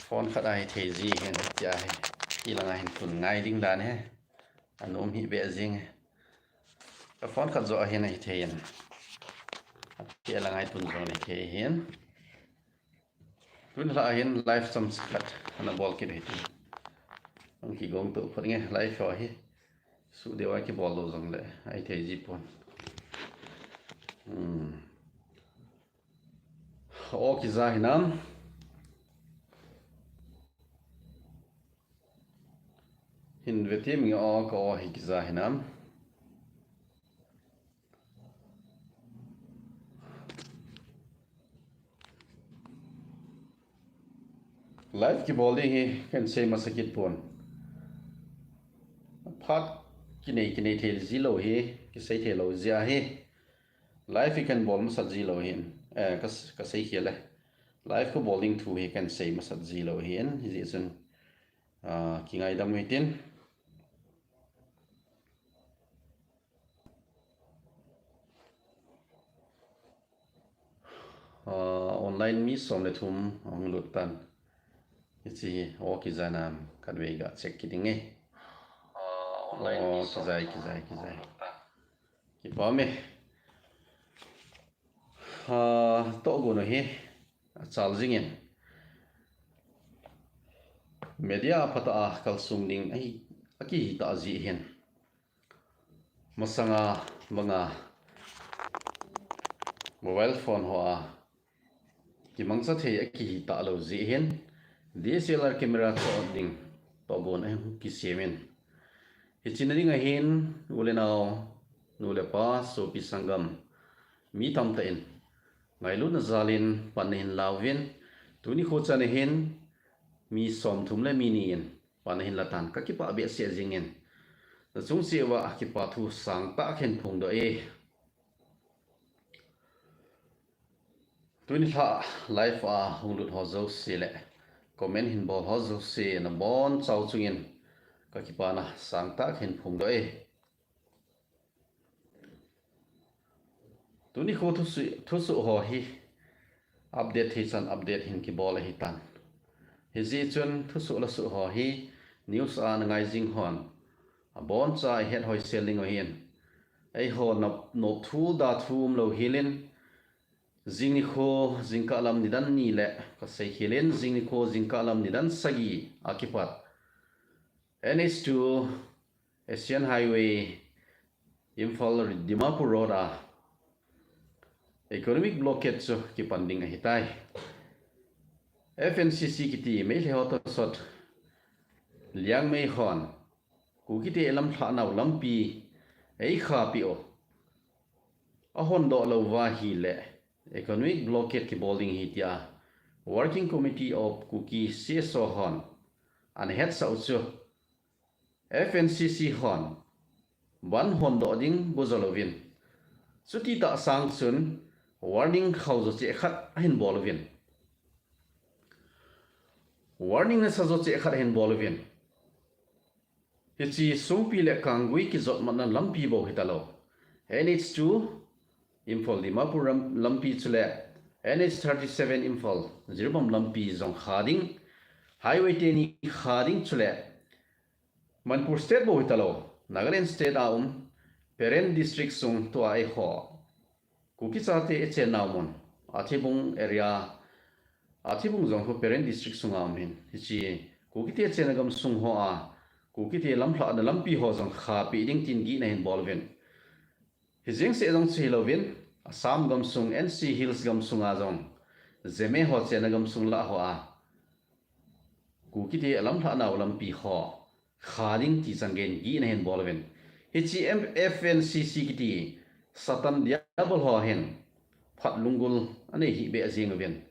phone khát ai thấy gì hiện tại khi là ngày tuần ngày đinh đàn he anh ôm hi bẹ riêng cái phone khát rõ hiện này thấy hiện là ngày tuần rồi này thấy hiện tuần là hiện live some khát anh ball kia đấy ông chỉ gong tụ phật nghe live rồi he su đều ai cái ball đâu rồi lại ai thấy gì phone ô cái gì nam hin về thì mình có cái gì nam live की bowling ही kan say masakit pon phat kinai thel zilo hi ki sei thelo zia hi live hi kan ball masat zilo hin ka sei khele live ko bowling thu hi kan sei masat zilo hin hi zen ki ngai dam hitin online mi som le thum ong lutan Ichi ki zanam kadwega check kitinge online kizai Kipa me to go no hi chal jingen media phata kalsung ding ai aki ta ji hen masanga manga mobile phone ho ki mangsa the aki ta lo ji hen DSLR camera to ding to gon ai ki semen hichinari nga hin ulenao nule pa so pisangam mi tam ta in ngai lu na zalin panin lawin tuni khocha ne hin mi som thum le mi ni in panin latan ka ki pa be se jingen na chung se wa ki pa thu sang ta khen phung do e tuni tha life a hunglut ho zo se le comment hin bol ho zo se na bon chau chungin ka ki pa na sang ta khen phung do e tuni kho thu su ho hi update hi chan update hin ki bol hi tan hi ji chun thu su la su ho hi news an ngai jing hon a bon cha het hoi selling o hian ai ho no thu da thum lo hilin jing ni kho jing ka lam ni dan ni le ka sei hilen jing ni kho jing ka lam ni dan sagi akipat NH2 Asian Highway Imphal Dimapur Road economic blockage so ki panding a hitai FNCC kiti me le hot sot liang mei hon ku kiti lam thla naw lampi ei kha pi o a hon do lo wa hi le economic blockage ki bowling hitia working committee of kuki CSO hon an head sa uchu FNCC hon ban hon do ding bozolovin suti ta sang sun warning khau zo che khat hin bolovin warning na sa zo che khat hin bolovin hichi sumpi le kangui ki zot man lampi bo hitalo NH2 Imphal Dimapur lampi chule NH37 Imphal zirbam lampi zong khading highway 10 khading chule Manipur state bo hitalo Nagaland state Peren district sung to ai ho kuki chate eche naumon athibung area athibung zong ho Peren district sung hin hichi kuki te chenagam sung ho kuki te lamphla na lampi ho zong kha pi ding tin gi na hin bolven hizing se zong chilovin Assam gam sung NC Hills gam sung zong zeme ho chenagam sung la ho kuki te lamphla na lampi ho khading ti changen gi na hin bolven HCM FNCC kiti satan diabol ho hen phat lungul ane hi be azing ven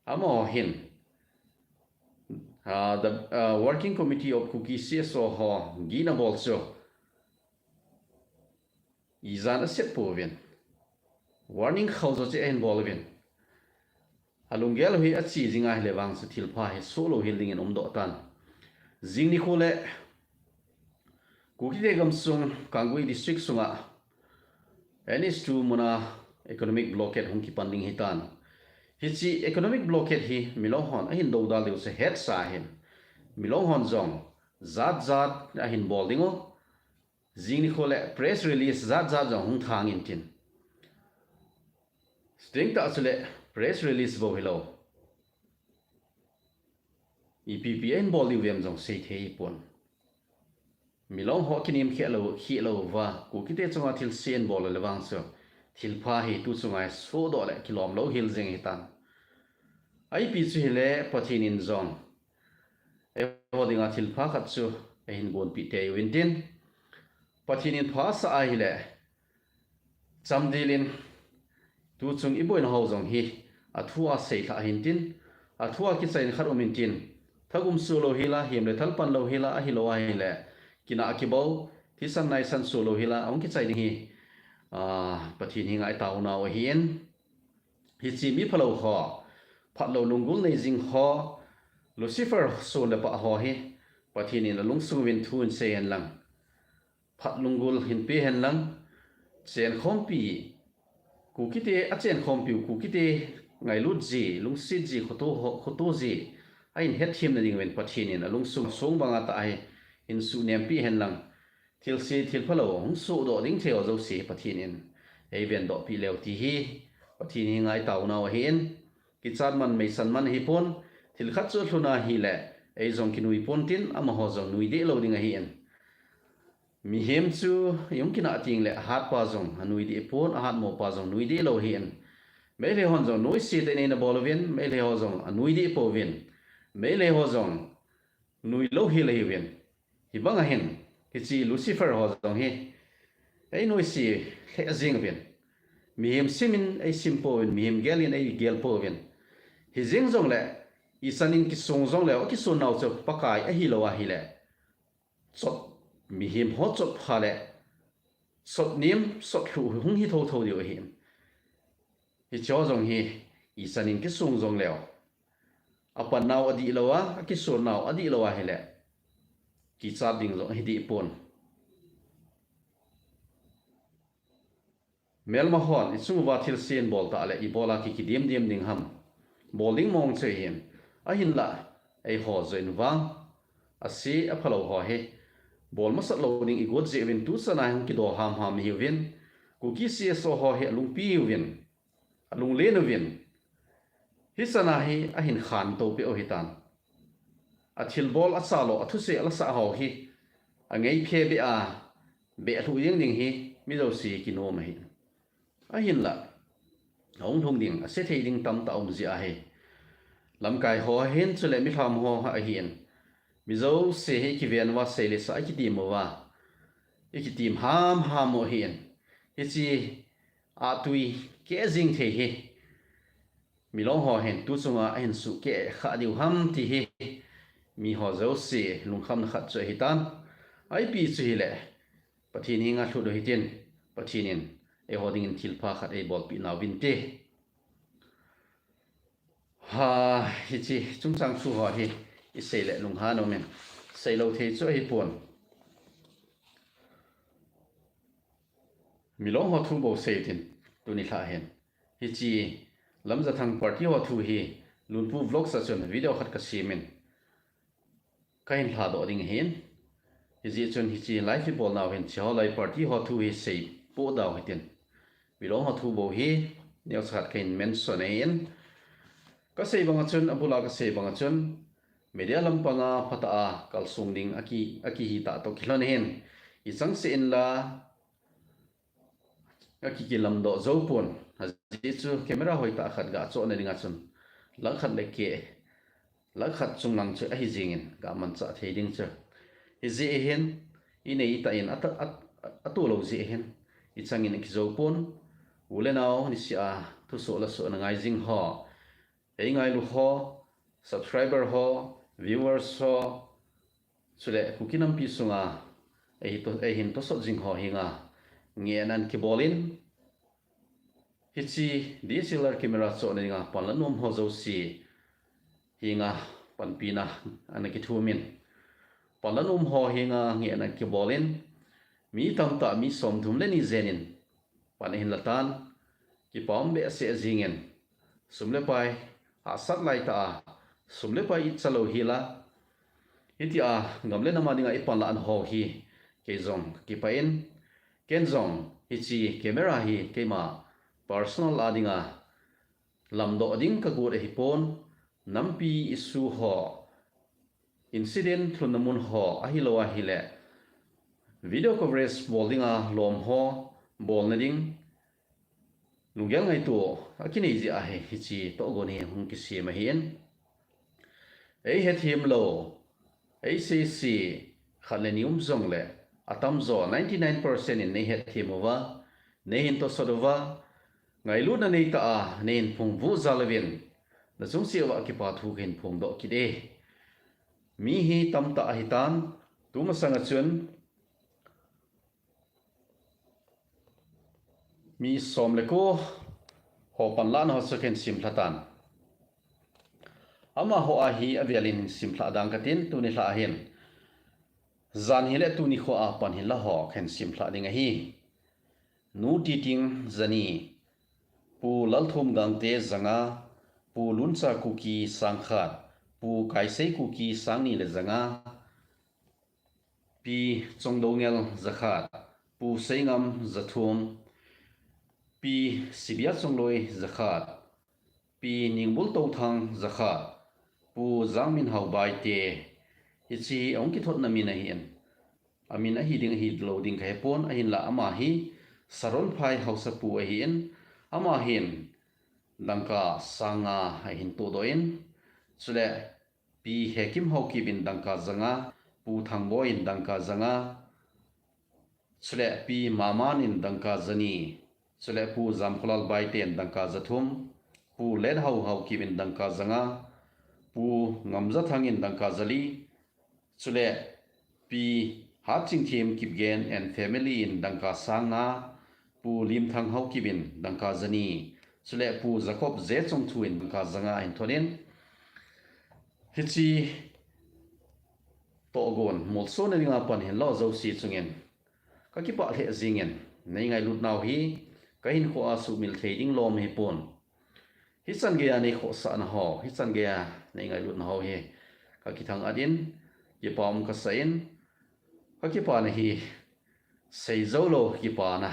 amo hen the working committee of kuki CSO ho gina bolso izan set po ven warning khawzo che en bol ven alungel hui achi jinga lewang su thilpha he solo healing en omdo tan jingni khole kuki de gam sung kangui district sunga NH2 muna economic blockade hong ki panding hitan hi chi economic blockade hi Milong hon a hin do dal deu se het sa hin Milong hon zong zat a hin boldingo jing ni khole press release zat zong hung thang in tin string ta chule press release bo hello EPPN boli vem jong sei thei pon Milong ho kinim khelo wa ku kite chunga thil sen bol lewang so thil pha hi tu chunga so do le kilom lo hil jeng hitan ai pi chu hele pathin in zong e hodinga thil pha khat chu e hin gon pi te win tin pathin in pha sa ai le chamdilin tu chung iboin ho zong hi athua sei tha hin tin athua ki chain khar umin tin thagum su lo hila him le thalpan lo hila a hi lo ai le kina akibo thi san nai san su lo hila ong ki chai ni hi pathin hi ngai tau na o hian hi chi Miphalouho phat lo lungul nei jing ho Lucifer so le pa ho hi pathin in lung su win thun se hen lang phat lungul hin pe hen lang chen khom pi ku kite a chen khom pi ku kite ngai lut ji lung sit ji khoto ji ain het thim na ding wen pathin in lung sum song banga ta ai in su nem pi hen lang thil si thil phalo hong su do ding theo zo si pathin in ei ven do pi leu ti hi pathin hi ngai tau na hin ki chan man mei san man hi pon thil khat chu hluna hi le ei zong ki nui pon tin ama ho zong nui de lo ding a hi en mi hem chu yong kina ting le hat pa zong anui de pon a hat mo pa zong nui de lo hi en me le hon zong noi si te nei na bol ven me le ho zong anui de po ven me le ho zong nui lo hi le ven hi bang a hen ki chi Lucifer ho zong hi ei noi si he jing ven mi hem simin ei simpo ven mi hem gelin ei gel po ven hi jing zong le isanin ki song zong le o ki so nau cho pakai a hi lo a hi le chot mi hem ho chot pha le sot nim sot thu hung hi tho dio hi hi cho zong hi isanin ki song zong le apan nau adi lo a ki so nau adi lo a hi le ki cha ding lo hi di pon melma hon i chung wa thil sen bol ta le i bola ki dim ding ham bowling mong che hin a hin la ei ho zoin wang a si a phalo ho he bol ma sat lo ding i god je win tu sana hang ki do ham hi win ku ki si so ho he lung pi win lung le no win hi sana hi a hin khan to pe o hitan a thil bol a sa lo a thu se ala sa ho hi a ngei phe be thu yeng ding hi mi do si ki no ma hi a hin la hong thong ding a se thei ding tam ta om ji a he lam kai ho hen chu le mi tham ho a hian mi zo se he ki ven wa se le sa ki ti mo wa e ki tim ham mo hian hi chi a tui ke jing the hi Milong ho hen tu chunga hen su ke kha diu ham ti hi mi ho zo se lung kham na khat che hi tan ai pi chu hi le pathin hi nga thu do hi tin pathinin e hoding in thil pha khat e bol pi na win te ha hi chi chung chang chu ho hi i sei le lung ha no men sei lo the chu hi pon Milong ho thu bo sei tin tu ni tha hen hi chi lam za thang party ho thu hi lunpu vlog sa chon video khat ka simen kain hla do ding hen hi ji chon hi chi live bol naw hen chaw lai party ho thu hi sei po daw hi tin Milong ho thu bo hi neu chat kain mention hen ka sei banga chon abula ka sei banga chon media lampanga phata a kalsung ding aki hi ta to khilon hen i chang se in la aki ki lam do zo pon ji chu camera hoi ta khat ga cho na ringa chun la khat le ke la khat chung lang che a hi jingin ga man cha thei ding che hi ji hen i nei ta in atu lo ji hen i changin ki zo pon ule naw ni sia thu so la so na ngai jing ho ei ngai lu ho subscriber ho viewers ho chule kukinam pi sunga ei hin to so jing ho hinga nge nan ki bolin hichi DSLR camera cho ne nga panlanom ho zo si hinga panpina anaki thumin panlanom ho hinga nge nan ki bolin mi tam ta mi som thum le ni zenin pan hin latan ki pom be se jingen sumle pai a sat lai ta sumle pai it chalo hi la iti a ngamle na madinga ipan la an ho hi ke zong ki pa in ken zong ichi camera hi ke ma personal adinga lamdo ding ka gur hi pon nampi isu ho incident thunamun ho ahilowa hile video coverage boldinga lom ho bol na ding nugyang ngai tu akini ji a he hichi to goni hung ki si ma hian ei het him lo ei si khalenium zong le atam zo 99% in nei het himova nei hin to sodova ngai lu na nei ta a nen phung vu zalawin na chung si wa ki pa thu gen phung do ki de mi hi tam ta hitan tu ma sanga chun mi som le ko ho pan lan ho second sim thlatan ama ho a hi avialin sim thla dang katin tu ni hla hin zan hi le tu ni kho a pan hin la ho khen sim thla ding a hi nu ti ting zani pu lal thum gang te zanga pu luncha kuki sangkhat pu kaisei kuki sangni le zanga pi chongdongel zakhat pu seingam zathum pi sibia chongloi zakhat pi ningbul to thang zakhat pu zangmin hau bai te ichi ong ki thot na min a hian amin a hi ding hi loading khe pon a hin la ama hi saron phai hausa pu a hian ama hin dangka sanga a hin to doin chule pi hekim ho ki bin dangka zanga pu thangbo in dangka zanga chule pi maman in dangka zani chule pu zamkholal bai ten dangka zathum pu led hau hau ki bin dangka zanga pu ngamza thangin dangka zali chule pi hatching team kipgen and family in dangka sanga pu lim thang hau kibin dangka zani chule pu jakob ze chong thu in dangka zanga in thonin hichi to gon molso na ringa pan hin lo zo si chungen ka ki pa the zingen nei ngai lut naw hi ka hin kho asu mil thading lom hi pon hi chan ge ani kho sa na ho hi chan ge nei ngai lut na ho hi ka ki thang adin ye pom ka sain ka ki pa na hi sei zo lo ki pa na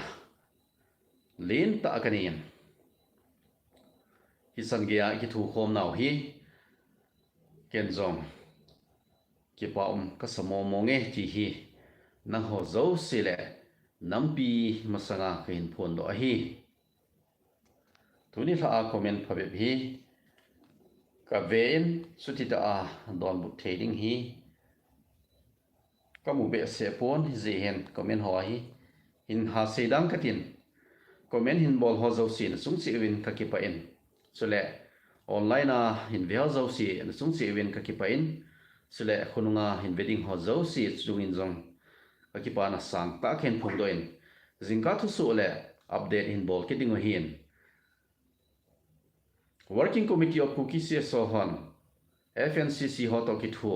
lin ta kanin hi chan ge ki thu khom naw hi ken zong ki pa ka samo monge ti hi na ho zo sile nampi masanga kain phon do hi tuni la a comment phabe hi ka vein suti ta a don bu thading hi kamu be se pon ji hen comment ho hi in ha se dang katin comment hin bol ho zo sin sung chi win ka ki pa in chule online a hin ve zo si sung chi win ka ki pa in chule khununga hin wedding ho zo si chung in zong ka ki pa na sang ta khen phung do in jingka thu su le update hin bol ki ding hin Working Committee of Kukisi Sohon FNCC ho to ki thu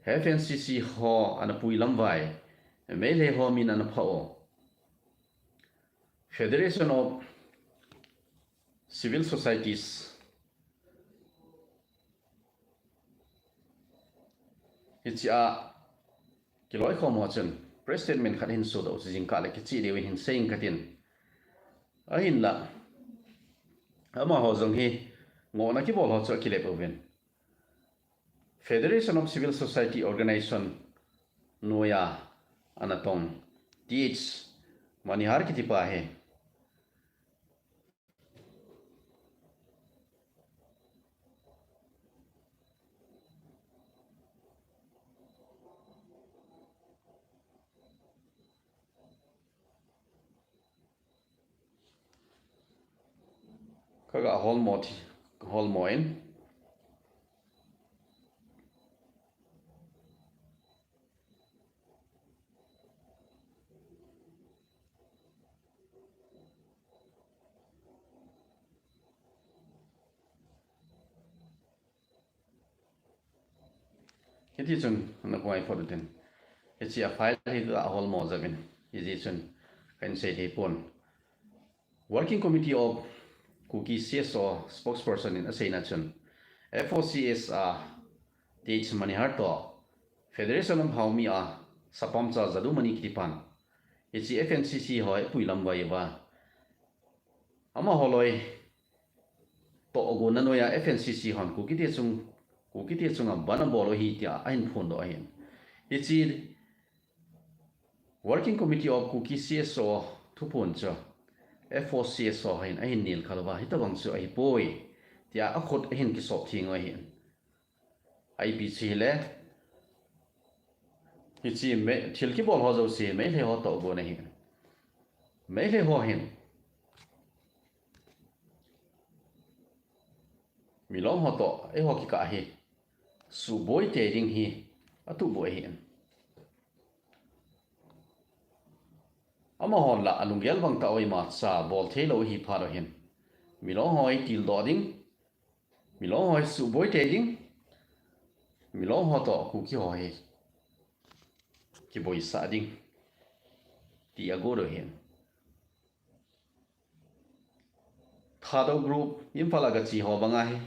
FNCC ho anapui lamwai mele ho min anapao Federation of Civil Societies it's a kiloi khom ho chen president men khat hin so do jingka le ki chi de hin saying katin a hin la ama ho zong hi ngo na ki bol ho cha ki le poven Federation of Civil Society Organization noya anatom th manihar ki tipa he kaga holmoin Kiti chun na kuai fodutin it's a file hi ga holmo zabin is chun kan say he pon Working Committee of cookie CSO spokesperson in asay na chun FOCS dates mani har to Federation of Haumi sapam cha zadu mani kitipan ichi FNCC hoi puilam bai ba ama holoi to ogo na noya FNCC hon cookie te chung bana bolo hi tia ain phondo ahin ichi Working Committee of Cookie CSO Thuphon cha FOCSO hain ahin nil khalwa hitawang chu ai poi tia akhot ahin ki sop thing a hin IPC le hichi me thilki bol ho zo se me le ho to go na hin me le ho hin Milong ho to e ho ki ka hi su boy te ding hi atu boy hin ama hon la alungel bang ta oi ma sa bol thelo hi pharo hin Milong hoi til do ding Milong hoi su boy te ding Milong ho to ku ki hoi ki boy sa ding ti ago do hin thado group imphala ga chi ho banga hi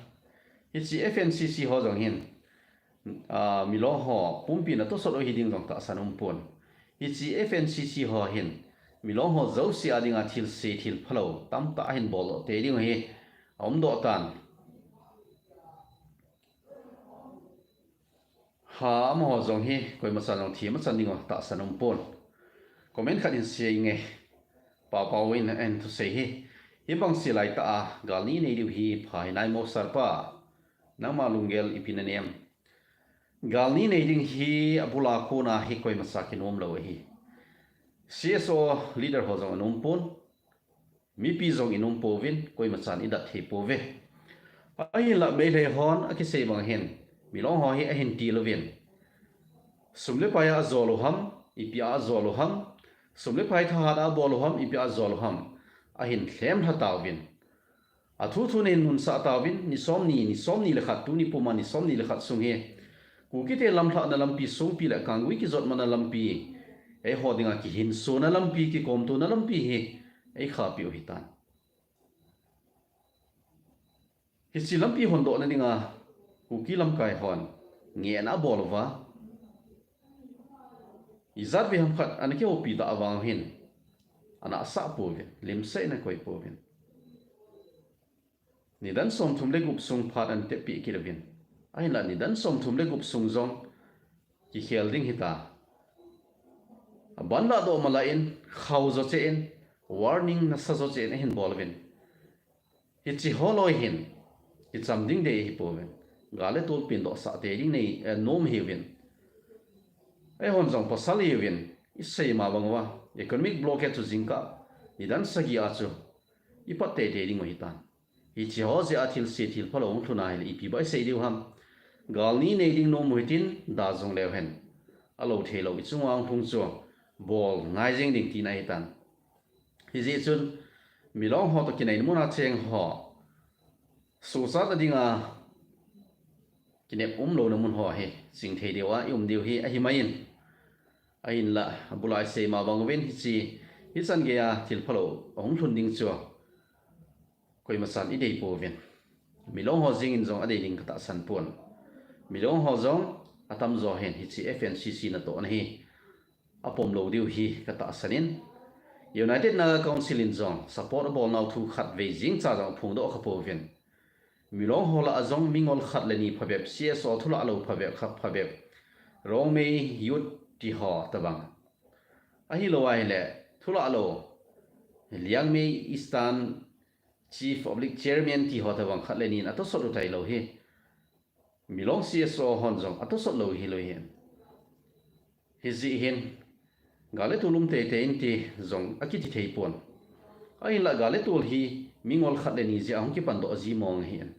ichi FNCC ho jong hin Milong ho pumpi na to so do hi ding jong ta sanum pon ichi FNCC ho hin Milong ho zo si adinga thil se thil phalo tam ta hin bol te ding hi om do tan ha am ho zong hi koi ma san thi ma san ding ta sanum pon comment khat in se nge pa win and to say hi ibang si lai ta gal ni nei diu hi phai nai mo sarpa nama lungel ipinanem gal ni nei ding hi abula ko na hi koi ma sa kinom lo hi CSO leader ho zong anum pon mi pi zong inum povin koi machan idat he pove ai la me le hon aki sei bang hen Milong ho hi a hen ti lovin sumle pa ya zolo ham ipia zolo ham sumle pai tha da bolo ham ipia zolo ham a hen thlem tha tawin a thu nen nun sa tawin ni som ni le khat tu ni puma ni som ni le khat sung he ku ki te lam thla na lam pi sung pi la kangwi ki zot mana lam pi e hodinga ki hin so na lampi ki kom tu na lampi hi e kha pi o hitan hi si lampi hondo na ninga ku ki lam kai hon nge na bolwa izat bi ham khat an ke opi da awang hin ana sa po ve lim sai na koi po ve ni dan som thum le gup sung phat an te pi ki ravin ai la ni dan som thum le gup sung zong ki khel ding hita ban la do malain khaw zo che in warning na sa zo che in hin bolvin hi chi holoi hin i cham ding de hi poven gale tol pin do sa te ding nei nom hi win ai hon jong pasal hi win i sei ma bangwa economic blockage chu jingka idan sagi a chu i pat te te ding hi tan hi chi ho je athil se thil phalong thuna hi i pi bai sei diu ham gal ni nei ding nom muitin da jong lew hen alo thelo i chungwang phung chu bol ngai jing ding ti nai tan hi ji chun Milong ho to kinai muna cheng ho su sa da dinga kinep lo na mun ho he sing thei dewa yum diu hi a hi main a in la bulai se ma bang wen hi chi hi san ge ya thil phalo ong thun ding chu koi ma san i dei po ven Milong ho jing in jong a dei ding ta san pon Milong ho jong atam zo hen hi chi FNCC na to na hi apom lo diu hi kata sanin United na Council in zong support bol now thu khat ve jing cha jong Phondohna kha povin Milong hola azong mingol khat leni phabep CSO thula lo phabep khap phabep rong me youth ti ho tabang ahi lo ai le thula lo liang me Eastern Chief Public Chairman ti ho tabang khat leni na to so lo tai lo hi Milong CSO hon jong ato so lo hi lo hi zi hin gale tulum te in ti zong akiti thei pon ai la gale tul hi mingol khat le ni ji ang ki pan do ji mong hian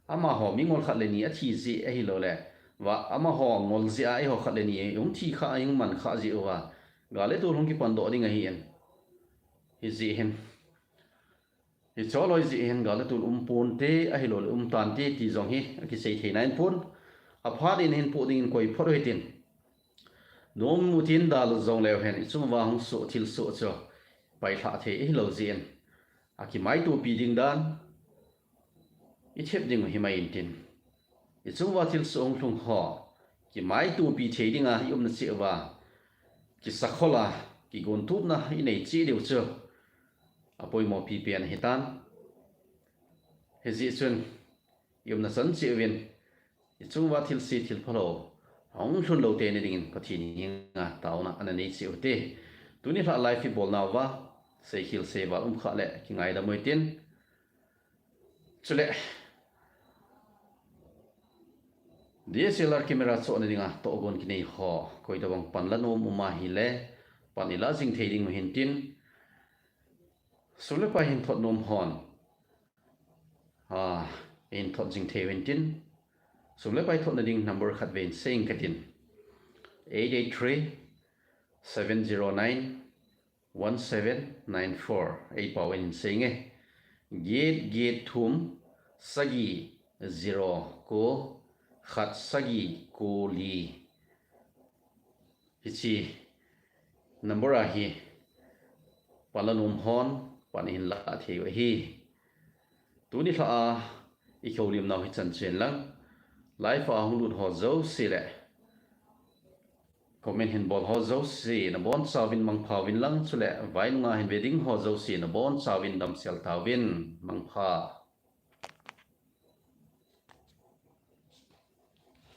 ama ho mingol khat le ni a thi ji a hi lo le wa ama ho ngol ji a ho khat le ni yong thi kha ayung man kha ji wa gale tul hong ki pan do ding a hian hi ji hin hi choloi ji hin gale tul pon te a hi lo tan te ti zong hi ki sei thei nain pon a phad in hin pu ding koi phor hitin nom mutin dal zong lew hen chung wa hong so thil so cho pai tha the hi lo zin ki mai tu pi ding dan I thep ding hi mai in tin I chungwa thil song thung ho ki mai tu pi thei dinga yum na chi wa ki sakhola ki gon tup na I nei chi deu chu apoi mo pi pian hitan he ji chun yum na san chi win I chungwa thil si thil phalo hong thun lo te ni ding pathi ni nga tauna ana nei chi uti tuni hla life bol na wa sei hil sei wa kha le ki ngai da moi tin chule DSLR camera cho ni dinga to gon ki nei ho koi da bang pan la nom uma hi le pan ila jing thei ding hin tin sule pa hin thot nom hon in thot jing thei wen tin sule pa thot na ding number khat ven sing katin 883 709 1794 ei pa wen sing e gate thum sagi 0 ko khat sagi ko li hichi number a hi palanum hon panin la thei hi tuni hla a I kholim naw hi chan chen lang life a hulut ho zo si le comment hin bol ho zo si na bon chawin mang phawin lang chule vai nunga hin wedding ho zo si na bon chawin dam sel tawin mang pha